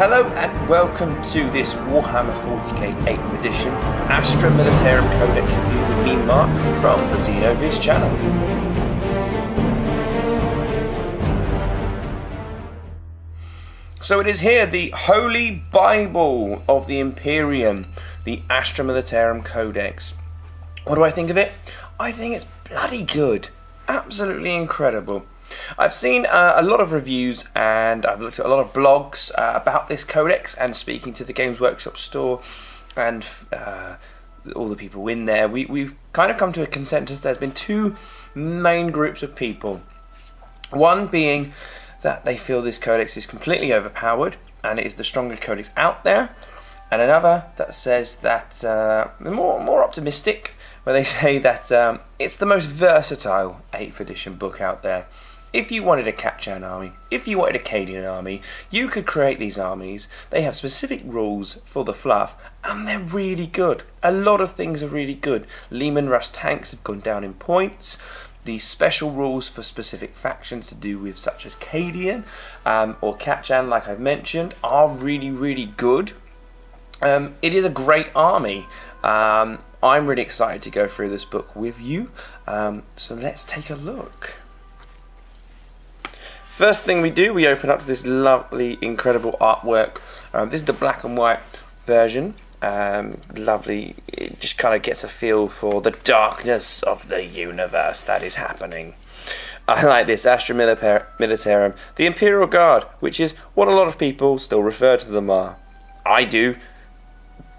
Hello and welcome to this Warhammer 40k 8th edition Astra Militarum Codex review with me, Marc, from the Xenoviz channel. So it is here, the Holy Bible of the Imperium, the Astra Militarum Codex. What do I think of it? I think it's bloody good. Absolutely incredible. I've seen a lot of reviews and I've looked at a lot of blogs about this codex, and speaking to the Games Workshop store and all the people in there, we've kind of come to a consensus. There's been two main groups of people. One being that they feel this codex is completely overpowered and it is the strongest codex out there, and another that says that they're more optimistic, where they say that it's the most versatile 8th edition book out there. If you wanted a Katchan army, if you wanted a Cadian army, you could create these armies. They have specific rules for the fluff, and they're really good. A lot of things are really good. Lehman Russ tanks have gone down in points. The special rules for specific factions to do with, such as Cadian or Katchan, like I've mentioned, are really, really good. It is a great army. I'm really excited to go through this book with you. So let's take a look. First thing we do, we open up to this lovely, incredible artwork. This is the black and white version. Lovely. It just kind of gets a feel for the darkness of the universe that is happening. I like this, Astra Militarum, the Imperial Guard, which is what a lot of people still refer to them are. I do,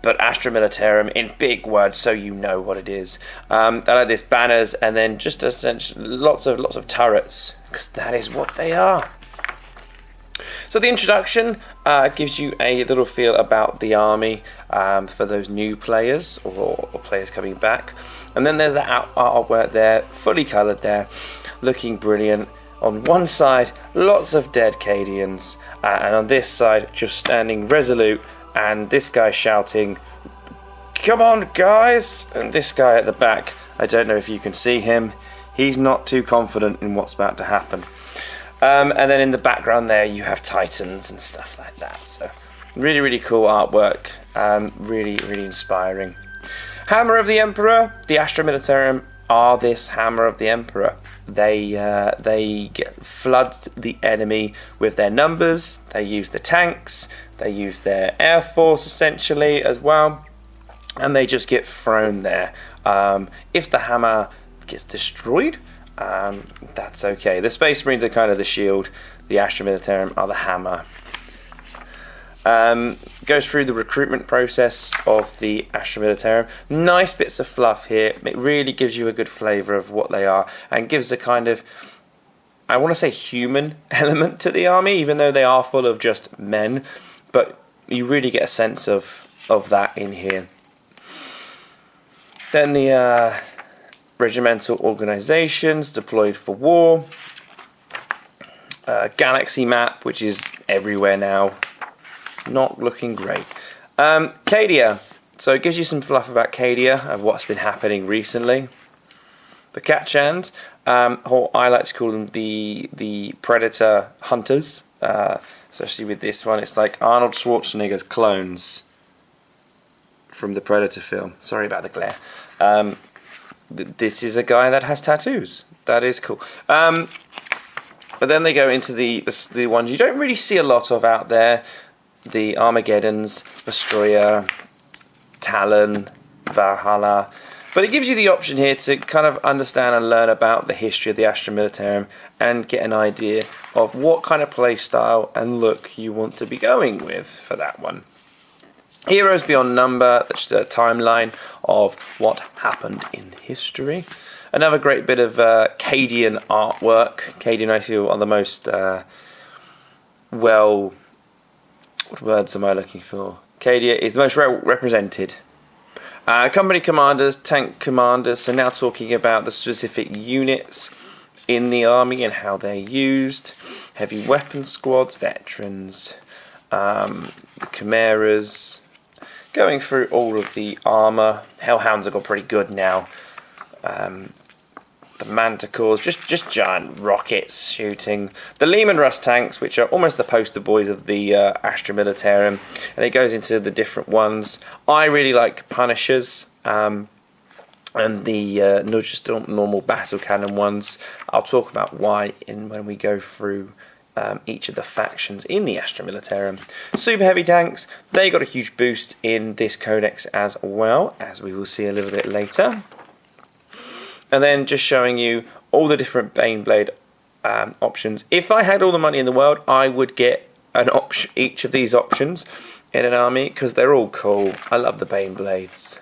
but Astra Militarum in big words, so you know what it is. I like this, banners, and then just essentially lots of turrets, because that is what they are. So the introduction gives you a little feel about the army for those new players or players coming back. And then there's that artwork there, fully coloured there, looking brilliant. On one side, lots of dead Cadians, and on this side, just standing resolute, and this guy shouting, "Come on, guys!" And this guy at the back, I don't know if you can see him, he's not too confident in what's about to happen. And then in the background there, you have Titans and stuff like that. So, really, really cool artwork. Really, really inspiring. Hammer of the Emperor. The Astra Militarum are this Hammer of the Emperor. They flood the enemy with their numbers. They use the tanks. They use their air force essentially as well, and they just get thrown there. If the hammer gets destroyed, that's okay. The Space Marines are kind of the shield. The Astra Militarum are the hammer. Goes through the recruitment process of the Astra Militarum. Nice bits of fluff here. It really gives you a good flavour of what they are, and gives a kind of, I want to say, human element to the army, even though they are full of just men. But you really get a sense of that in here. Then the Regimental Organizations deployed for war. Galaxy map, which is everywhere now. Not looking great. Cadia. So it gives you some fluff about Cadia, of what's been happening recently. The Katchans, or I like to call them the Predator Hunters. Especially with this one, it's like Arnold Schwarzenegger's clones from the Predator film. Sorry about the glare. This is a guy that has tattoos. That is cool. But then they go into the ones you don't really see a lot of out there. The Armageddons, Destroyer, Talon, Valhalla. But it gives you the option here to kind of understand and learn about the history of the Astra Militarum and get an idea of what kind of play style and look you want to be going with for that one. Heroes Beyond Number, that's the timeline of what happened in history. Another great bit of Cadian artwork. Cadian, I feel, are the most what words am I looking for? Cadia is the most represented. Company commanders, tank commanders, so now talking about the specific units in the army and how they're used. Heavy weapon squads, veterans, chimeras, going through all of the armour. Hellhounds have got pretty good now. But the Manticores, just giant rockets shooting. The Lehman Russ tanks, which are almost the poster boys of the Astra Militarum, and it goes into the different ones. I really like Punishers, and the not just normal battle cannon ones. I'll talk about why when we go through each of the factions in the Astra Militarum. Super heavy tanks, they got a huge boost in this codex as well, as we will see a little bit later. And then just showing you all the different Baneblade options. If I had all the money in the world, I would get each of these options in an army, because they're all cool. I love the Baneblades.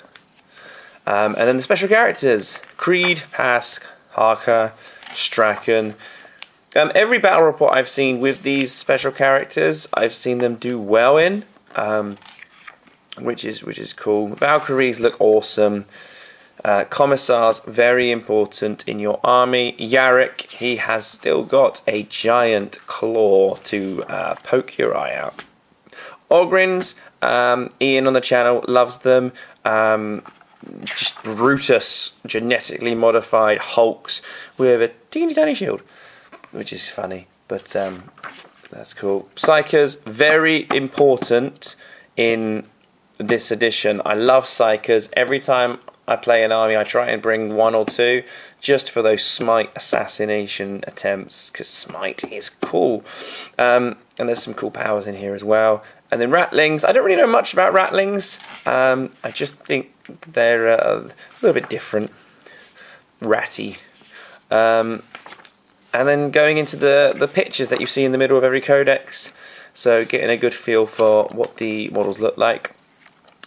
And then the special characters: Creed, Pask, Harker, Strachan. Every battle report I've seen with these special characters, I've seen them do well in, which is cool. Valkyries look awesome. Commissars, very important in your army. Yarrick, he has still got a giant claw to poke your eye out. Ogrins, Ian on the channel loves them. Just Brutus, genetically modified Hulks with a teeny tiny shield, which is funny, but that's cool. Psychers, very important in this edition. I love Psychers. Every time I play an army, I try and bring one or two just for those Smite assassination attempts, because Smite is cool. And there's some cool powers in here as well. And then Ratlings, I don't really know much about Ratlings. I just think they're a little bit different. Ratty. And then going into the pictures that you see in the middle of every codex, so getting a good feel for what the models look like.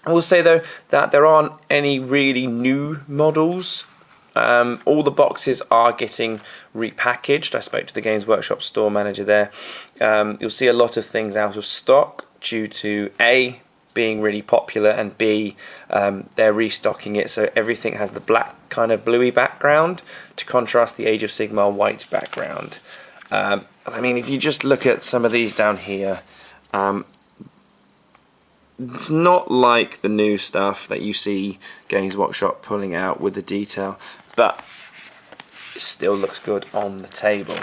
I will say though that there aren't any really new models. All the boxes are getting repackaged. I spoke to the Games Workshop store manager there. You'll see a lot of things out of stock due to A, being really popular, and B, they're restocking it so everything has the black kind of bluey background to contrast the Age of Sigmar white background. I mean, if you just look at some of these down here, it's not like the new stuff that you see Games Workshop pulling out with the detail, but it still looks good on the table.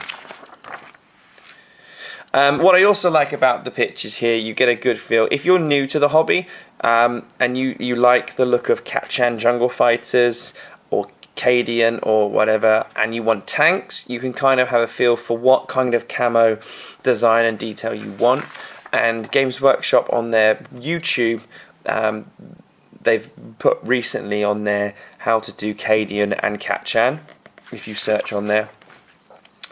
What I also like about the pictures here, you get a good feel. If you're new to the hobby and you like the look of Katchan Jungle Fighters or Cadian or whatever, and you want tanks, you can kind of have a feel for what kind of camo design and detail you want. And Games Workshop on their YouTube, they've put recently on there how to do Cadian and Katchan. If you search on there,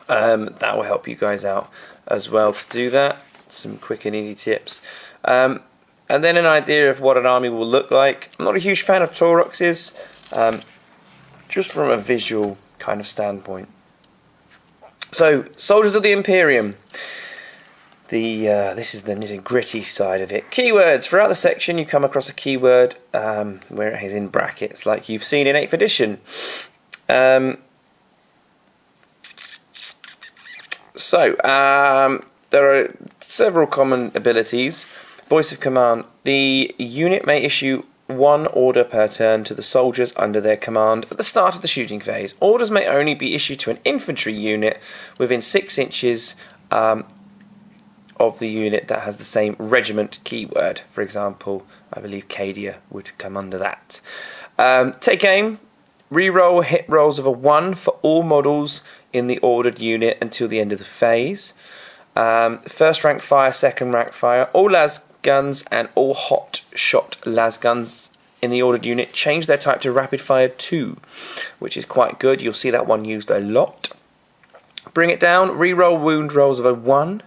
that will help you guys out as well to do that. Some quick and easy tips. And then an idea of what an army will look like. I'm not a huge fan of Tauruxes, just from a visual kind of standpoint. So, Soldiers of the Imperium. This is the nitty-gritty side of it. Keywords. Throughout the section you come across a keyword where it is in brackets, like you've seen in 8th edition. There are several common abilities. Voice of command. The unit may issue one order per turn to the soldiers under their command at the start of the shooting phase. Orders may only be issued to an infantry unit within 6 inches of the unit that has the same regiment keyword. For example, I believe Cadia would come under that. Take aim. Reroll hit rolls of a 1 for all models in the ordered unit until the end of the phase. First rank fire, second rank fire. All las guns and all hot shot las guns in the ordered unit change their type to rapid fire 2, which is quite good. You'll see that one used a lot. Bring it down. Reroll wound rolls of a 1.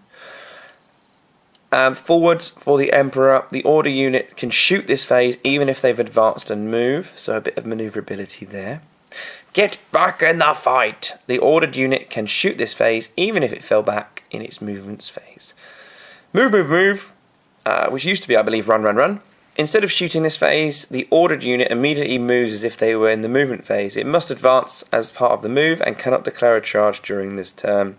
Forwards for the Emperor. The order unit can shoot this phase even if they've advanced and move, so a bit of manoeuvrability there. Get back in the fight. The ordered unit can shoot this phase even if it fell back in its movements phase. Move, move, move, which used to be, I believe, run, run, run. Instead of shooting this phase, the ordered unit immediately moves as if they were in the movement phase. It must advance as part of the move and cannot declare a charge during this turn.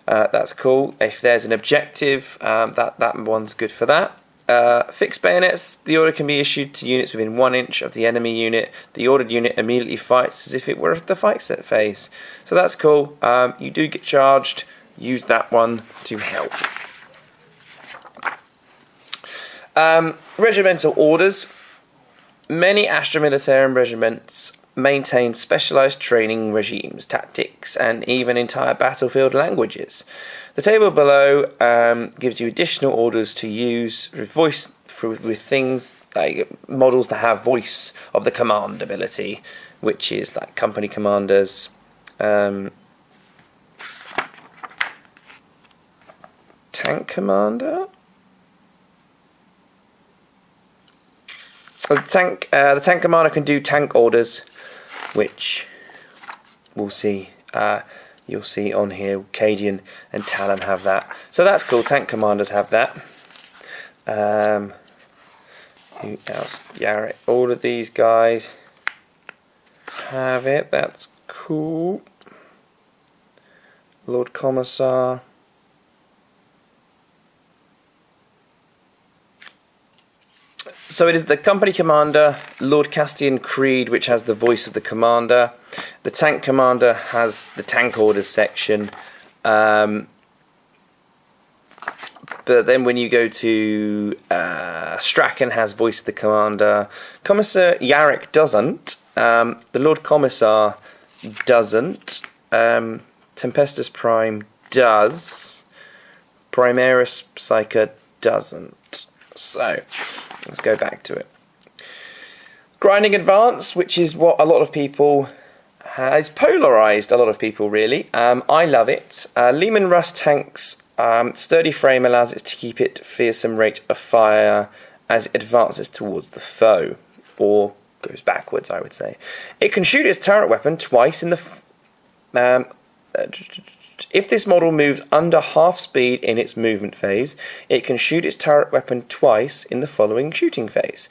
That's cool. If there's an objective, that one's good for that. Fixed bayonets. The order can be issued to units within 1 inch of the enemy unit. The ordered unit immediately fights as if it were the fight set phase. So that's cool. You do get charged. Use that one to help. Regimental orders. Many Astra Militarum regiments maintain specialised training regimes, tactics, and even entire battlefield languages. The table below gives you additional orders to use with things like models that have voice of the command ability, which is like company commanders, tank commander. The tank commander can do tank orders, which we'll see. You'll see on here, Cadian and Talon have that. So that's cool. Tank commanders have that. Who else? Yarrick. All of these guys have it. That's cool. Lord Commissar. So it is the company commander, Lord Castian Creed, which has the voice of the commander. The tank commander has the tank orders section. But then when you go to Strachan has voice of the commander. Commissar Yarrick doesn't. The Lord Commissar doesn't. Tempestus Prime does. Primaris Psyker doesn't. So let's go back to it. Grinding Advance, which is what a lot of people it's polarised a lot of people really. I love it. Lehman Russ tanks, sturdy frame allows it to keep its fearsome rate of fire as it advances towards the foe, or goes backwards, I would say. It can shoot its turret weapon twice in the if this model moves under half speed in its movement phase, it can shoot its turret weapon twice in the following shooting phase.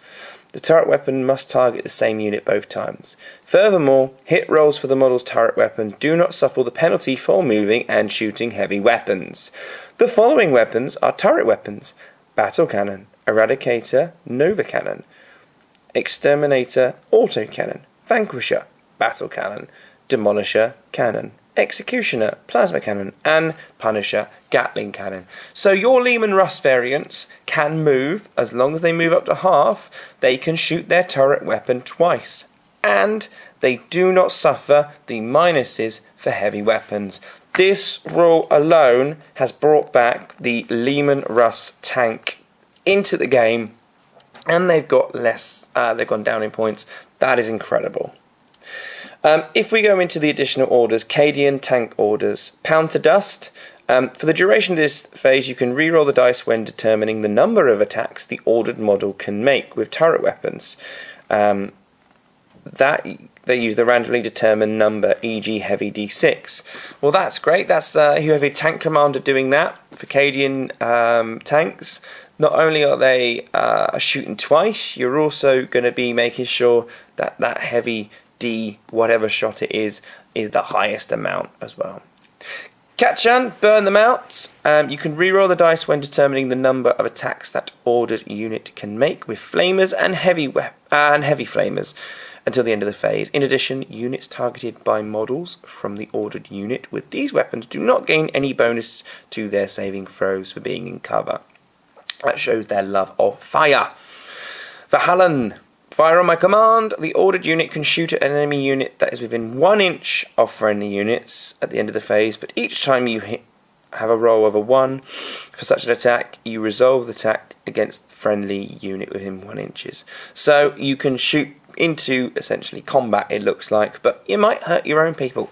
The turret weapon must target the same unit both times. Furthermore, hit rolls for the model's turret weapon do not suffer the penalty for moving and shooting heavy weapons. The following weapons are turret weapons: Battle Cannon, Eradicator, Nova Cannon, Exterminator, Autocannon, Vanquisher, Battle Cannon, Demolisher, Cannon, Executioner, Plasma Cannon, and Punisher, Gatling Cannon. So your Lehman Russ variants can move, as long as they move up to half, they can shoot their turret weapon twice. And they do not suffer the minuses for heavy weapons. This rule alone has brought back the Lehman Russ tank into the game, and they've got they've gone down in points. That is incredible. If we go into the additional orders, Cadian tank orders, Pound to Dust. For the duration of this phase, you can reroll the dice when determining the number of attacks the ordered model can make with turret weapons. That they use the randomly determined number, e.g. heavy d6. Well, that's great. That's you have a tank commander doing that for Cadian tanks. Not only are they shooting twice, you're also going to be making sure that that heavy D, whatever shot it is the highest amount as well. Kachan, burn them out. You can reroll the dice when determining the number of attacks that ordered unit can make with flamers and heavy flamers until the end of the phase. In addition, units targeted by models from the ordered unit with these weapons do not gain any bonus to their saving throws for being in cover. That shows their love of fire. Valhallan. Fire on my command. The ordered unit can shoot at an enemy unit that is within 1 inch of friendly units at the end of the phase, but each time you have a roll of a 1 for such an attack, you resolve the attack against the friendly unit within 1 inches. So you can shoot into essentially combat, it looks like, but you might hurt your own people.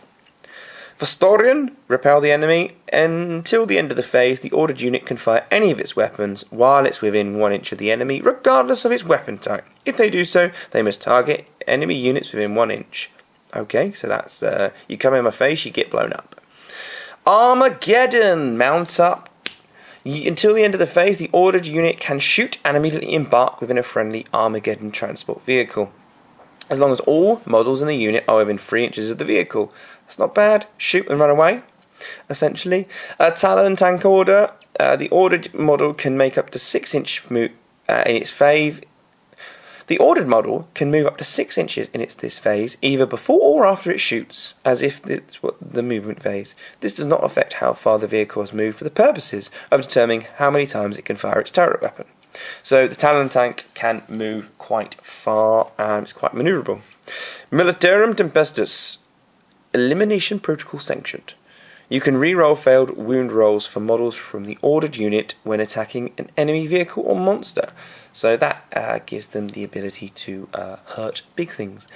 Firstborn, repel the enemy. Until the end of the phase, the ordered unit can fire any of its weapons while it's within 1 inch of the enemy, regardless of its weapon type. If they do so, they must target enemy units within 1 inch. Okay, so that's, you come in my face, you get blown up. Armageddon, mount up. Until the end of the phase, the ordered unit can shoot and immediately embark within a friendly Armageddon transport vehicle, as long as all models in the unit are within 3 inches of the vehicle. That's not bad. Shoot and run away, essentially. Talon tank order. The ordered model can make up to 6 inch in its phase. The ordered model can move up to 6 inches in this phase, either before or after it shoots, as if it's the movement phase. This does not affect how far the vehicle has moved for the purposes of determining how many times it can fire its turret weapon. So the Talon tank can move quite far, and it's quite manoeuvrable. Militarum Tempestus, Elimination Protocol sanctioned. You can re-roll failed wound rolls for models from the ordered unit when attacking an enemy vehicle or monster. So that gives them the ability to hurt big things.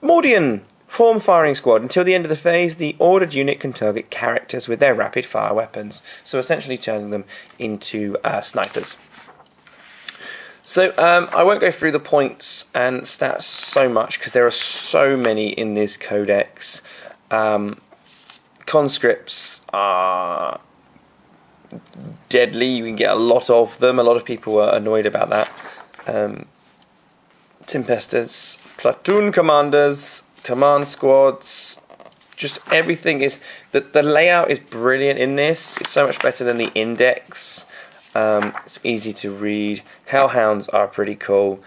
Mordian, form firing squad. Until the end of the phase, the ordered unit can target characters with their rapid fire weapons. So essentially turning them into snipers. So I won't go through the points and stats so much because there are so many in this codex. Conscripts are deadly. You can get a lot of them. A lot of people are annoyed about that. Tempestus, platoon commanders, command squads, just everything is... The layout is brilliant in this. It's so much better than the index. It's easy to read. Hellhounds are pretty cool.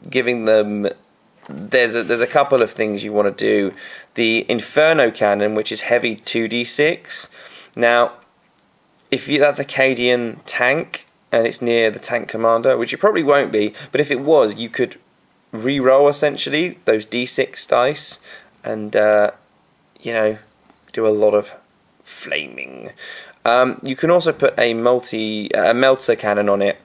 Giving them... There's a couple of things you want to do. The Inferno Cannon, which is heavy 2d6. Now, if that's a Cadian tank and it's near the tank commander, which it probably won't be, but if it was, you could re-roll essentially those d6 dice and do a lot of flaming. You can also put a Meltzer cannon on it,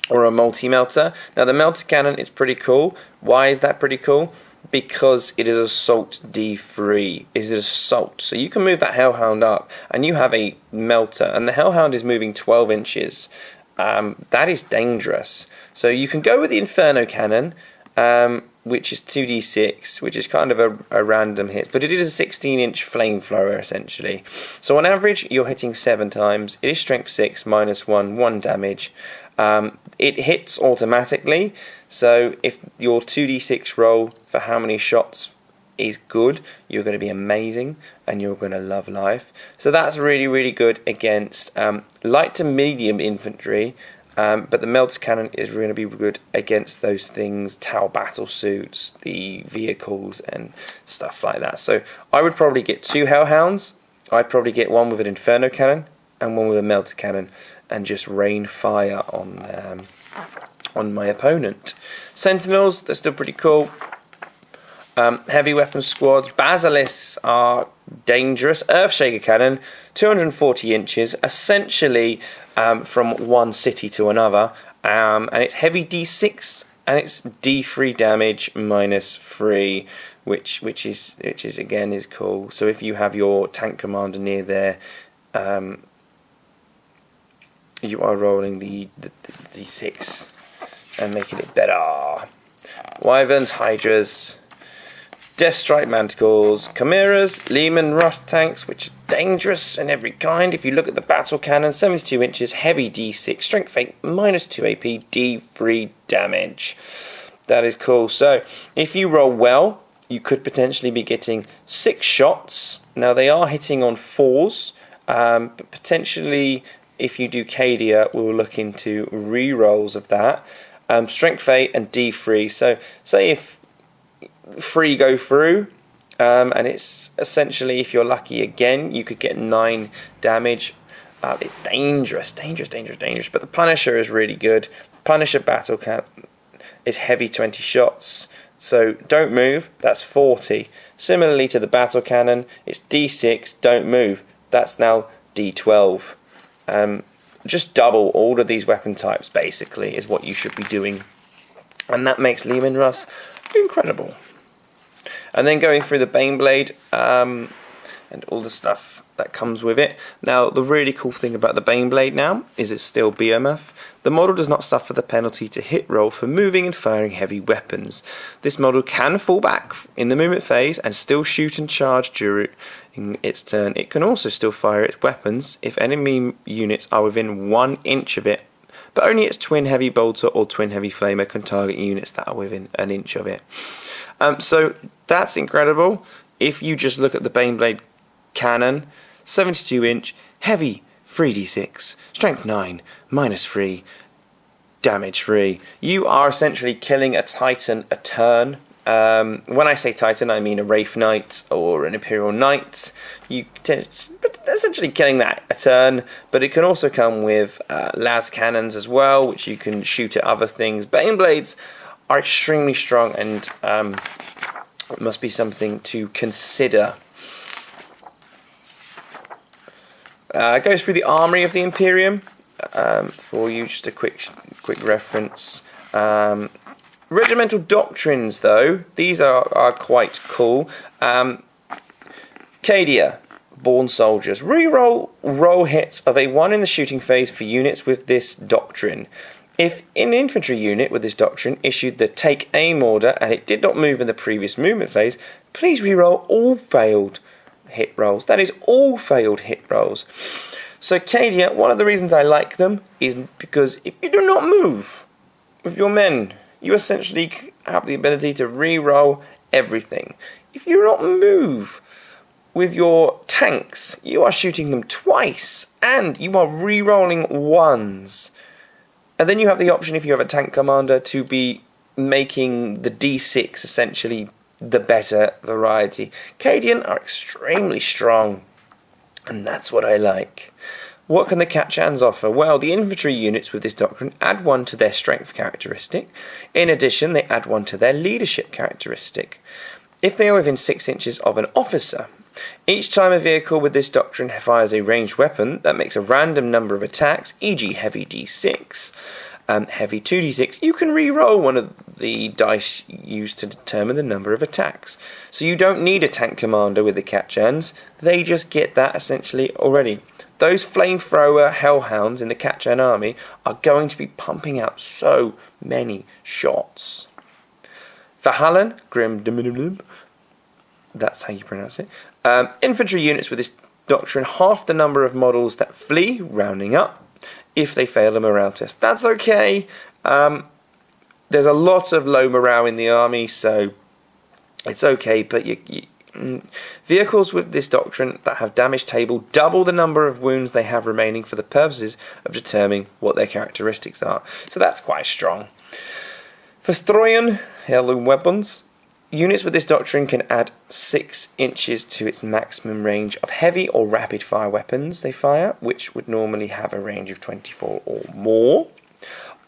or a multi-melter. Now the Meltzer cannon is pretty cool. Why is that pretty cool? Because it is assault D3. Is it assault? So you can move that Hellhound up and you have a melter, and the Hellhound is moving 12 inches. That is dangerous. So you can go with the Inferno cannon, which is 2d6, which is kind of a random hit, but it is a 16-inch flamethrower essentially. So on average you're hitting 7 times. It is strength 6 -1, 1 damage. It hits automatically, so if your 2d6 roll for how many shots is good, you're going to be amazing and you're going to love life. So that's really, really good against light to medium infantry, but the Meltzer cannon is going to be good against those things, Tau battle suits, the vehicles and stuff like that. So I would probably get 2 Hellhounds. I'd probably get one with an Inferno cannon and one with a Meltzer cannon, and just rain fire on my opponent. Sentinels, they're still pretty cool. Heavy weapon squads. Basilisks are dangerous. Earthshaker cannon, 240 inches, essentially from one city to another, and it's heavy D6 and it's D3 damage -3, which is again is cool. So if you have your tank commander near there, you are rolling the D6 and making it better. Wyverns, Hydras, Deathstrike Manticores, Chimeras, Lehman Rust tanks, which are dangerous in every kind. If you look at the battle cannon, 72 inches, heavy D6, strength 8, -2 AP, D3 damage. That is cool. So if you roll well, you could potentially be getting 6 shots. Now they are hitting on 4s, but potentially if you do Cadia, we'll look into re-rolls of that. Strength 8 and D3. So say if 3 go through, and it's essentially, if you're lucky again, you could get 9 damage. It's dangerous. But the Punisher is really good. Punisher battle cannon is heavy 20 shots. So don't move, that's 40. Similarly to the battle cannon, it's D6, don't move. That's now D12. Just double all of these weapon types basically is what you should be doing, and that makes Lehman Russ incredible. And then going through the Baneblade and all the stuff that comes with it. Now the really cool thing about the Baneblade now is it's still behemoth. The model does not suffer the penalty to hit roll for moving and firing heavy weapons. This model can fall back in the movement phase and still shoot and charge during its turn. It can also still fire its weapons if enemy units are within 1 inch of it, but only its twin heavy bolter or twin heavy flamer can target units that are within 1 inch of it. So that's incredible. If you just look at the Baneblade cannon, 72 inch, heavy 3d6, strength 9, -3, damage free. You are essentially killing a Titan a turn. When I say Titan, I mean a Wraith Knight or an Imperial Knight. Essentially killing that a turn, but it can also come with las cannons as well, which you can shoot at other things. Bane Blades are extremely strong, and it must be something to consider. It goes through the armory of the Imperium for you, just a quick reference. Regimental Doctrines, though, these are quite cool. Cadia, Born Soldiers. Reroll roll hits of a 1 in the shooting phase for units with this doctrine. If an infantry unit with this doctrine issued the Take Aim order and it did not move in the previous movement phase, please reroll all failed hit rolls. That is, all failed hit rolls. So Cadia, one of the reasons I like them is because if you do not move with your men, you essentially have the ability to re-roll everything. If you do not move with your tanks, you are shooting them twice, and you are re-rolling ones. And then you have the option, if you have a tank commander, to be making the D6 essentially the better variety. Cadian are extremely strong, and that's what I like. What can the Catchans offer? Well, the infantry units with this doctrine add 1 to their strength characteristic. In addition, they add 1 to their leadership characteristic. If they are within 6 inches of an officer, each time a vehicle with this doctrine fires a ranged weapon that makes a random number of attacks, e.g. heavy D6, heavy 2d6, you can re-roll one of the dice used to determine the number of attacks. So you don't need a tank commander with the Catchans, they just get that essentially already. Those flamethrower hellhounds in the Catchan army are going to be pumping out so many shots. Valhallan, Grim, that's how you pronounce it. Infantry units with this doctrine, half the number of models that flee, rounding up, if they fail a morale test. That's okay. There's a lot of low morale in the army, so it's okay, but vehicles with this doctrine that have damage table double the number of wounds they have remaining for the purposes of determining what their characteristics are. So that's quite strong. For Stroyan, Heirloom Weapons, units with this doctrine can add 6 inches to its maximum range of heavy or rapid fire weapons they fire, which would normally have a range of 24 or more.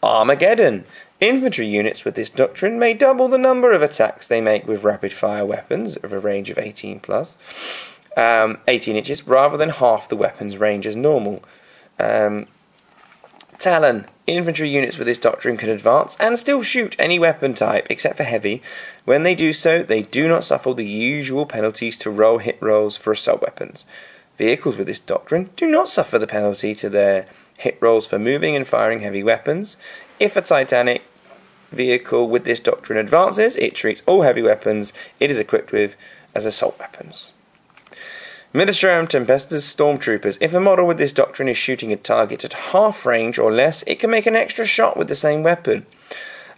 Armageddon. Infantry units with this doctrine may double the number of attacks they make with rapid-fire weapons of a range of 18 inches, rather than half the weapon's range as normal. Talon. Infantry units with this doctrine can advance and still shoot any weapon type except for heavy. When they do so, they do not suffer the usual penalties to roll hit rolls for assault weapons. Vehicles with this doctrine do not suffer the penalty to their hit rolls for moving and firing heavy weapons. If a Titanic vehicle with this doctrine advances, it treats all heavy weapons it is equipped with as assault weapons. Militarum Tempestus Stormtroopers. If a model with this doctrine is shooting a target at half range or less, it can make an extra shot with the same weapon.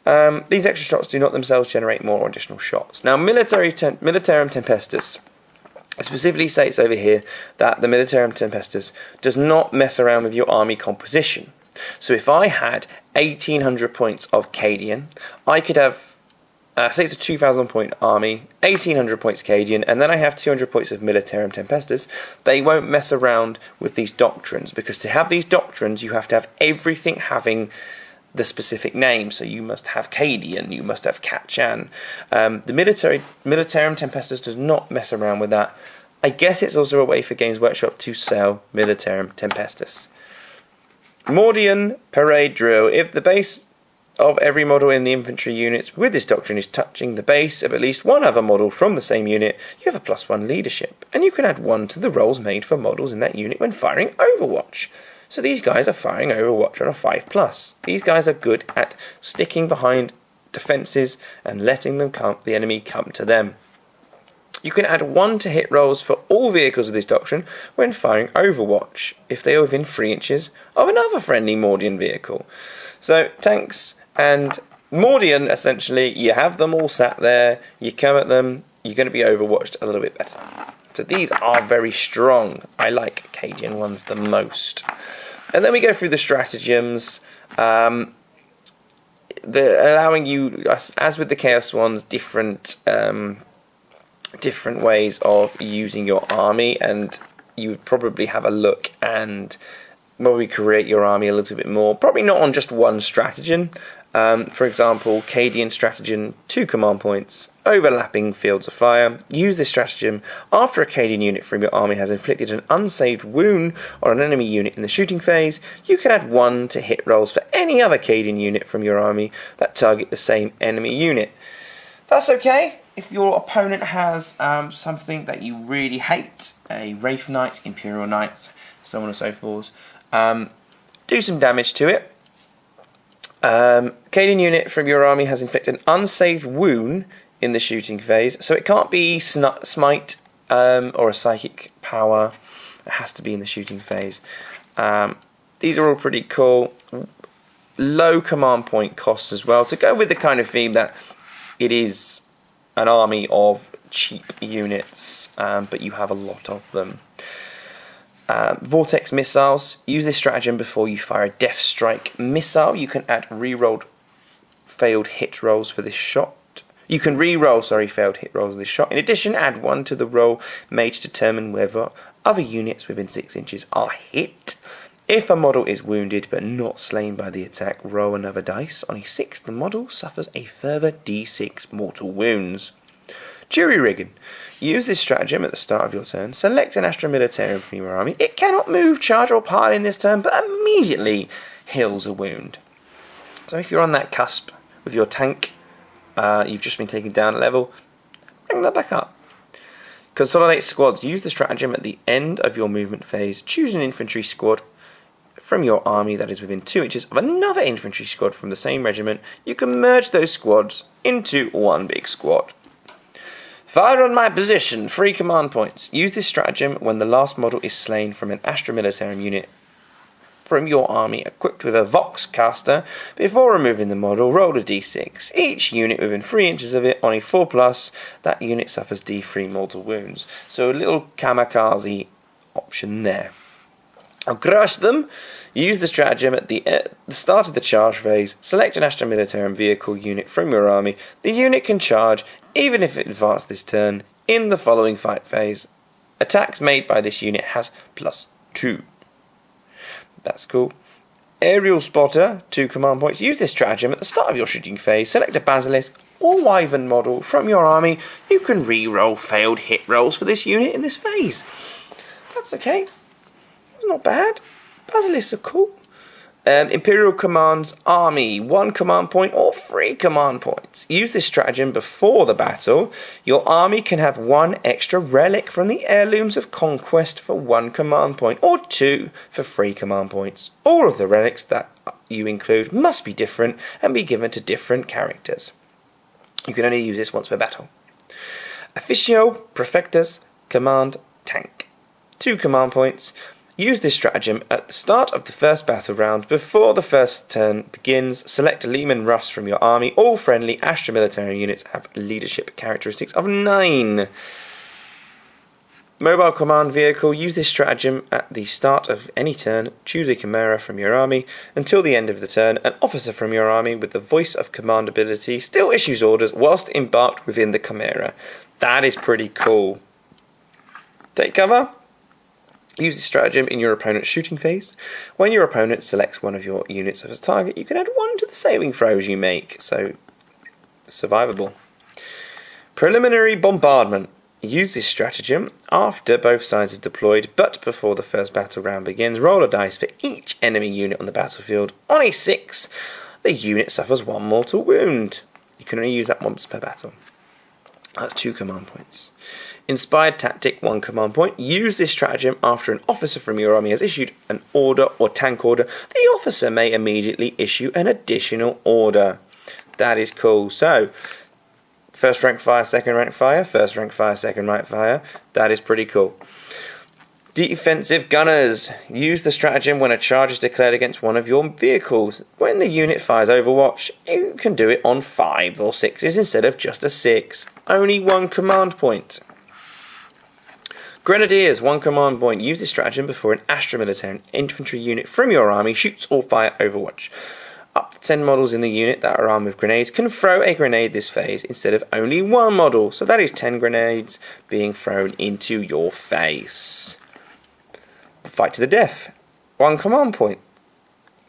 These extra shots do not themselves generate more additional shots. Now, Militarum Tempestus specifically states over here that the Militarum Tempestus does not mess around with your army composition. So if I had 1800 points of Cadian, I could have, say it's a 2000 point army, 1800 points Cadian, and then I have 200 points of Militarum Tempestus. They won't mess around with these doctrines, because to have these doctrines, you have to have everything having the specific name. So you must have Cadian, you must have Catchan. The Militarum Tempestus does not mess around with that. I guess it's also a way for Games Workshop to sell Militarum Tempestus. Mordian Parade Drill. If the base of every model in the infantry units with this doctrine is touching the base of at least one other model from the same unit, you have a +1 leadership, and you can add 1 to the rolls made for models in that unit when firing Overwatch. So these guys are firing Overwatch on a 5+. These guys are good at sticking behind defences and letting the enemy come to them. You can add 1 to hit rolls for all vehicles of this doctrine when firing Overwatch, if they are within 3 inches of another friendly Mordian vehicle. So tanks and Mordian, essentially, you have them all sat there, you come at them, you're going to be Overwatched a little bit better. So these are very strong. I like Cadian ones the most. And then we go through the stratagems. allowing you, as with the Chaos Swans, different ways of using your army, and you would probably have a look and probably create your army a little bit more. Probably not on just one stratagem. For example, Cadian Stratagem, 2 command points, overlapping fields of fire. Use this stratagem after a Cadian unit from your army has inflicted an unsaved wound on an enemy unit in the shooting phase. You can add 1 to hit rolls for any other Cadian unit from your army that target the same enemy unit. That's okay if your opponent has something that you really hate, a Wraith Knight, Imperial Knight, so on and so forth. Do some damage to it. Cadian unit from your army has inflicted an unsaved wound in the shooting phase, so it can't be smite or a psychic power. It has to be in the shooting phase. These are all pretty cool. Low command point costs as well, to go with the kind of theme that it is an army of cheap units, but you have a lot of them. Vortex missiles. Use this stratagem before you fire a Death Strike missile. You can add rerolled failed hit rolls for this shot. You can re-roll, failed hit rolls for this shot. In addition, add 1 to the roll made to determine whether other units within 6 inches are hit. If a model is wounded but not slain by the attack, roll another dice. On a 6, the model suffers a further d6 mortal wounds. Jury rigging. Use this stratagem at the start of your turn. Select an Astra Militarum from your army. It cannot move, charge, or pile in this turn, but immediately heals a wound. So if you're on that cusp with your tank, you've just been taken down a level, bring that back up. Consolidate Squads. Use the stratagem at the end of your movement phase. Choose an infantry squad from your army that is within 2 inches of another infantry squad from the same regiment. You can merge those squads into one big squad. Fire on my position, 3 command points. Use this stratagem when the last model is slain from an Astra Militarum unit from your army equipped with a Vox caster. Before removing the model, roll a d6. Each unit within 3 inches of it on a 4+, that unit suffers d3 mortal wounds. So a little kamikaze option there. I'll crush them. Use the stratagem at the start of the charge phase. Select an Astra Militarum vehicle unit from your army. The unit can charge even if it advances this turn in the following fight phase. Attacks made by this unit has +2. That's cool. Aerial Spotter, 2 command points. Use this stratagem at the start of your shooting phase. Select a Basilisk or Wyvern model from your army. You can re-roll failed hit rolls for this unit in this phase. That's okay. That's not bad. Basilisks are cool. Imperial Commands Army, 1 command point or 3 command points. Use this stratagem before the battle. Your army can have 1 extra relic from the Heirlooms of Conquest for 1 command point, or 2 for 3 command points. All of the relics that you include must be different and be given to different characters. You can only use this once per battle. Officio Prefectus Command Tank, 2 command points. Use this stratagem at the start of the first battle round. Before the first turn begins, select a Leman Russ from your army. All friendly Astra Militarum units have leadership characteristics of 9. Mobile Command Vehicle. Use this stratagem at the start of any turn. Choose a Chimera from your army. Until the end of the turn, an officer from your army with the Voice of Command ability still issues orders whilst embarked within the Chimera. That is pretty cool. Take cover. Use this stratagem in your opponent's shooting phase. When your opponent selects one of your units as a target, you can add 1 to the saving throws you make, so survivable. Preliminary Bombardment. Use this stratagem after both sides have deployed, but before the first battle round begins. Roll a dice for each enemy unit on the battlefield. On a 6, the unit suffers 1 mortal wound. You can only use that once per battle. That's 2 command points. Inspired Tactic, 1 command point. Use this stratagem after an officer from your army has issued an order or tank order. The officer may immediately issue an additional order. That is cool. So, first rank fire, second rank fire, first rank fire, second rank fire. That is pretty cool. Defensive Gunners. Use the stratagem when a charge is declared against one of your vehicles. When the unit fires Overwatch, you can do it on 5 or 6s instead of just a 6. Only 1 command point. Grenadiers, 1 command point. Use this stratagem before an Astra Militarum infantry unit from your army shoots or fires Overwatch. Up to 10 models in the unit that are armed with grenades can throw a grenade this phase instead of only one model. So that is 10 grenades being thrown into your face. Fight to the death. 1 command point.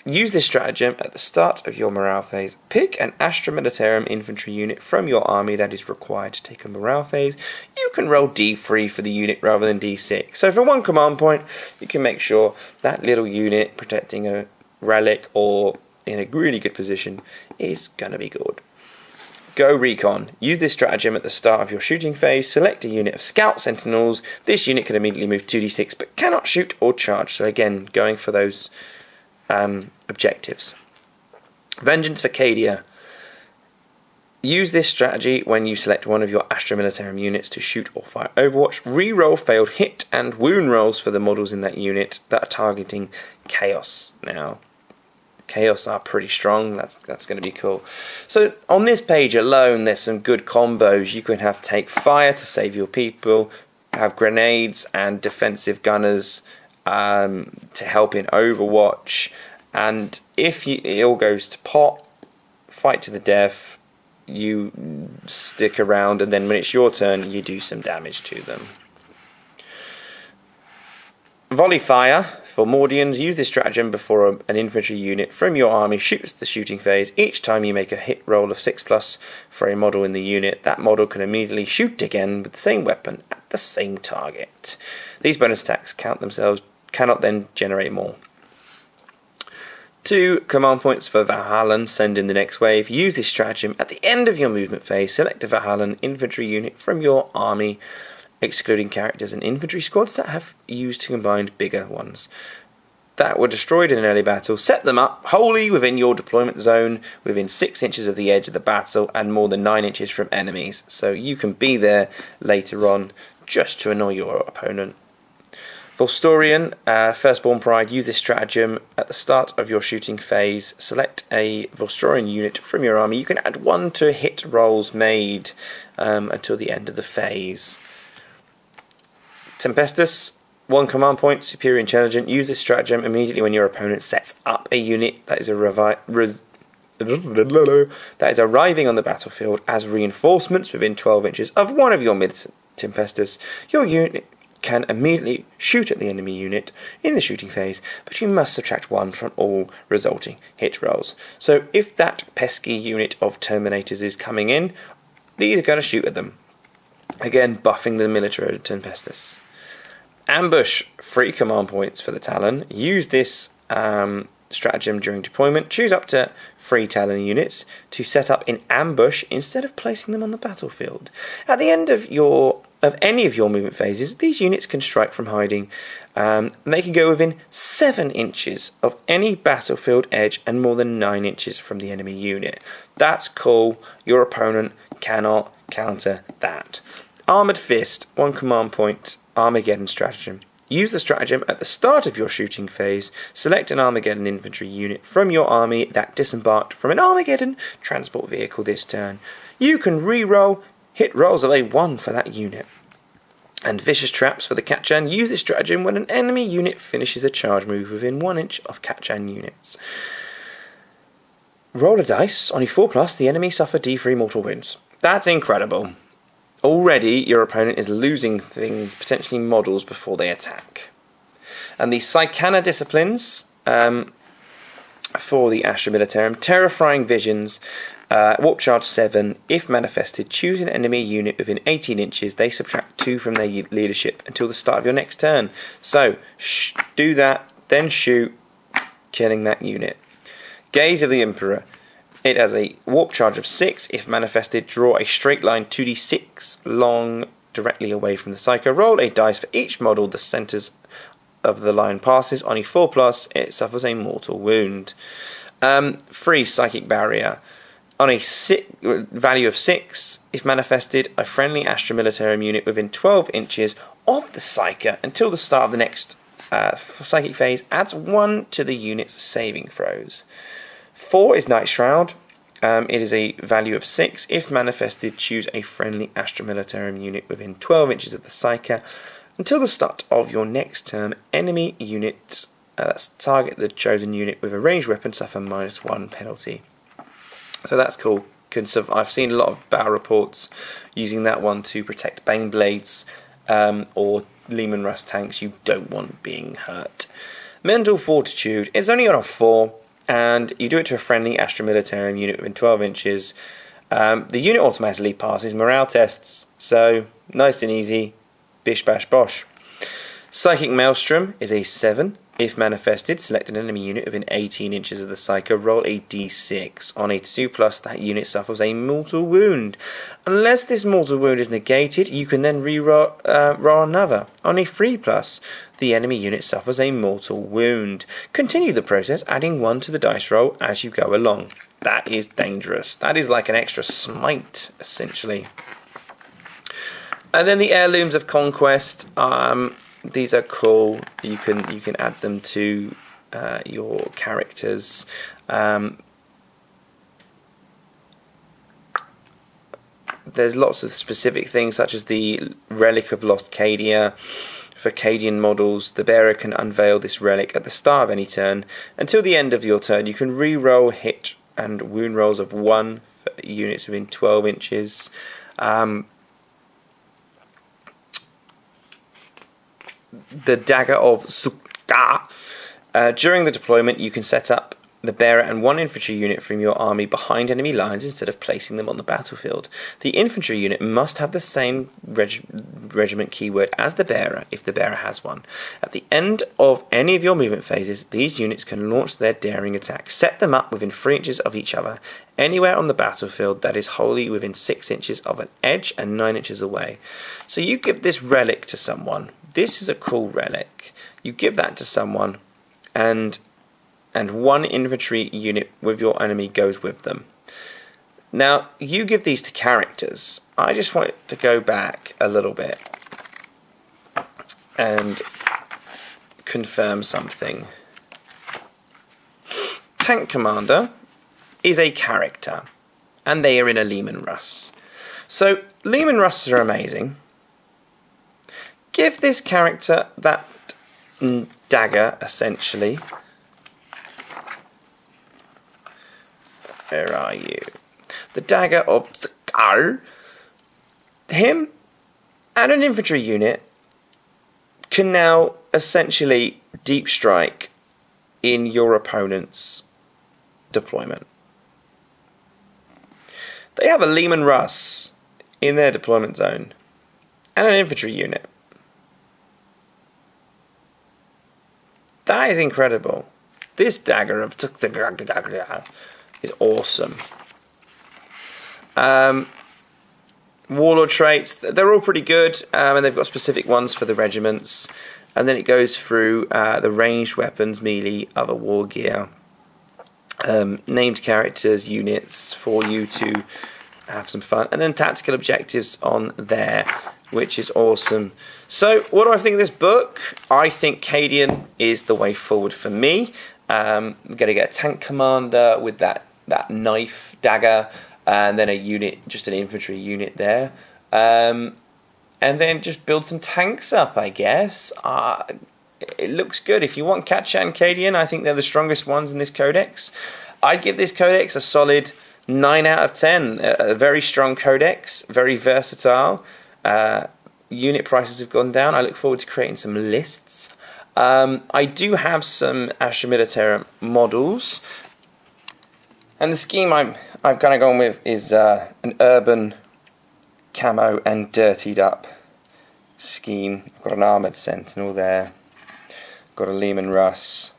Use this stratagem at the start of your morale phase. Pick an Astra Militarum infantry unit from your army that is required to take a morale phase. You can roll D3 for the unit rather than D6. So for 1 command point, you can make sure that little unit protecting a relic or in a really good position is going to be good. Go Recon. Use this stratagem at the start of your shooting phase. Select a unit of Scout Sentinels. This unit can immediately move 2d6 but cannot shoot or charge. So again, going for those objectives. Vengeance for Cadia. Use this strategy when you select one of your Astra Militarum units to shoot or fire Overwatch. Reroll failed hit and wound rolls for the models in that unit that are targeting Chaos. Now, Chaos are pretty strong. That's going to be cool. So on this page alone, there's some good combos. You can have Take Fire to save your people, have grenades and defensive gunners to help in Overwatch, and if it all goes to pot, fight to the death, you stick around, and then when it's your turn, you do some damage to them. Volley Fire for Mordians. Use this stratagem before an infantry unit from your army shoots the shooting phase. Each time you make a hit roll of 6+ for a model in the unit, that model can immediately shoot again with the same weapon at the same target. These bonus attacks count themselves, cannot then generate more. 2 command points for Valhallan. Send in the next wave. Use this stratagem at the end of your movement phase. Select a Valhallan infantry unit from your army, excluding characters and infantry squads that have used to combine bigger ones that were destroyed in an early battle. Set them up wholly within your deployment zone, within 6 inches of the edge of the battle and more than 9 inches from enemies, so you can be there later on just to annoy your opponent. Volstorian, Firstborn Pride. Use this stratagem at the start of your shooting phase. Select a Volstorian unit from your army. You can add 1 to hit rolls made until the end of the phase. Tempestus, 1 command point, Superior Intelligent. Use this stratagem immediately when your opponent sets up a unit that is arriving on the battlefield as reinforcements within 12 inches of one of your mid-Tempestus. Your unit can immediately shoot at the enemy unit in the shooting phase, but you must subtract 1 from all resulting hit rolls. So if that pesky unit of Terminators is coming in, these are going to shoot at them. Again, buffing the military Tempestus. Ambush, 3 command points for the Talon. Use this stratagem during deployment. Choose up to 3 Talon units to set up in ambush instead of placing them on the battlefield. At the end of any of your movement phases, these units can strike from hiding. They can go within 7 inches of any battlefield edge and more than 9 inches from the enemy unit. That's cool. Your opponent cannot counter that. Armoured Fist, 1 command point, Armageddon Stratagem. Use the stratagem at the start of your shooting phase. Select an Armageddon infantry unit from your army that disembarked from an Armageddon transport vehicle this turn. You can re-roll hit rolls of a 1 for that unit. And Vicious Traps for the Katchan. Use this stratagem when an enemy unit finishes a charge move within 1 inch of Katchan units. Roll a dice. On a 4+, the enemy suffer D3 mortal wounds. That's incredible. Already, your opponent is losing things, potentially models, before they attack. And the Psychana disciplines for the Astra Militarum. Terrifying Visions. Warp Charge 7. If manifested, choose an enemy unit within 18 inches. They subtract 2 from their leadership until the start of your next turn. So, do that, then shoot, killing that unit. Gaze of the Emperor. It has a warp charge of 6. If manifested, draw a straight line 2d6 long directly away from the Psycho. Roll a dice for each model the centres of the line passes. On a 4+, it suffers a mortal wound. 3 Psychic Barrier. On a value of 6, if manifested, a friendly Astra Militarum unit within 12 inches of the Psyker until the start of the next Psychic phase adds 1 to the unit's saving throws. 4 is Night Shroud. It is a value of 6. If manifested, choose a friendly Astra Militarum unit within 12 inches of the Psyker. Until the start of your next turn, enemy unit That's target the chosen unit with a ranged weapon, suffer -1 penalty. So that's cool. I've seen a lot of battle reports using that one to protect Bane Blades or Leman Russ tanks you don't want being hurt. Mental Fortitude is only on a 4, and you do it to a friendly Astra Militarum unit within 12 inches. The unit automatically passes morale tests, so nice and easy, bish bash bosh. Psychic Maelstrom is a 7. If manifested, select an enemy unit within 18 inches of the Psycho, roll a d6. On a 2+, that unit suffers a mortal wound. Unless this mortal wound is negated, you can then roll another. On a 3+, the enemy unit suffers a mortal wound. Continue the process, adding 1 to the dice roll as you go along. That is dangerous. That is like an extra smite, essentially. And then the Heirlooms of Conquest. These are cool. You can add them to your characters. There's lots of specific things, such as the Relic of Lost Cadia. For Cadian models, the bearer can unveil this relic at the start of any turn. Until the end of your turn, you can re-roll hit and wound rolls of 1 for units within 12 inches. The Dagger of Sukka. During the deployment, you can set up the bearer and 1 infantry unit from your army behind enemy lines instead of placing them on the battlefield. The infantry unit must have the same regiment keyword as the bearer, if the bearer has one. At the end of any of your movement phases, these units can launch their daring attack. Set them up within 3 inches of each other, anywhere on the battlefield that is wholly within 6 inches of an edge and 9 inches away. So you give this relic to someone. This is a cool relic. You give that to someone, and 1 infantry unit with your enemy goes with them. Now, you give these to characters. I just want to go back a little bit and confirm something. Tank Commander is a character, and they are in a Leman Russ. So, Leman Russes are amazing. Give this character that dagger, essentially. Where are you? The Dagger of Scar. Him and an infantry unit can now essentially deep strike in your opponent's deployment. They have a Leman Russ in their deployment zone and an infantry unit. That is incredible. This Dagger of is awesome. Warlord traits, they're all pretty good, and they've got specific ones for the regiments. And then it goes through the ranged weapons, melee, other war gear, named characters, units for you to have some fun, and then tactical objectives on there, which is awesome. So, what do I think of this book? I think Cadian is the way forward for me. I'm going to get a tank commander with that knife dagger, and then a unit, just an infantry unit there, and then just build some tanks up, I guess. It looks good. If you want Catchat and Cadian, I think they're the strongest ones in this codex. I'd give this codex a solid 9 out of 10. A very strong codex, very versatile. Unit prices have gone down. I look forward to creating some lists. I do have some Astra Militarum models, and the scheme I'm kind of going with is an urban camo and dirtied up scheme. I've got an armoured sentinel there, got a Leman Russ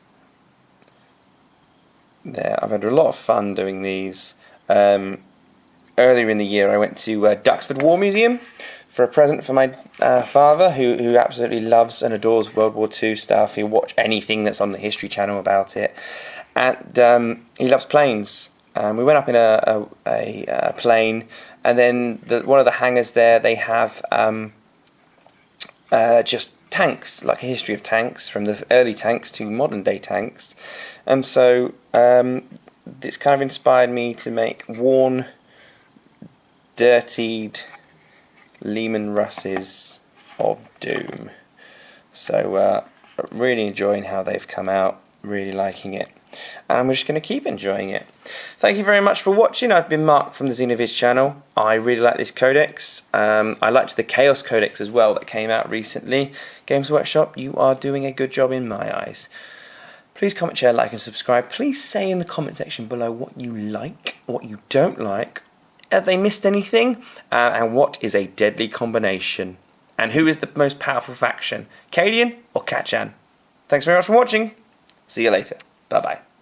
there. I've had a lot of fun doing these. Earlier in the year I went to Duxford War Museum for a present for my father, who absolutely loves and adores World War II stuff. He'll watch anything that's on the History Channel about it, and he loves planes. We went up in a plane, and then one of the hangars there, they have just tanks, like a history of tanks, from the early tanks to modern day tanks. And so it's kind of inspired me to make worn, dirtied Leman Russes of Doom. So really enjoying how they've come out, really liking it, and I'm just going to keep enjoying it. Thank you very much for watching. I've been Mark from the Xenoviz channel. I really like this codex. I liked the Chaos Codex as well that came out recently. Games Workshop, you are doing a good job in my eyes. Please comment, share, like and subscribe. Please say in the comment section below what you like, what you don't like. Have they missed anything? And what is a deadly combination? And who is the most powerful faction? Cadian or Kachan? Thanks very much for watching. See you later. Bye-bye.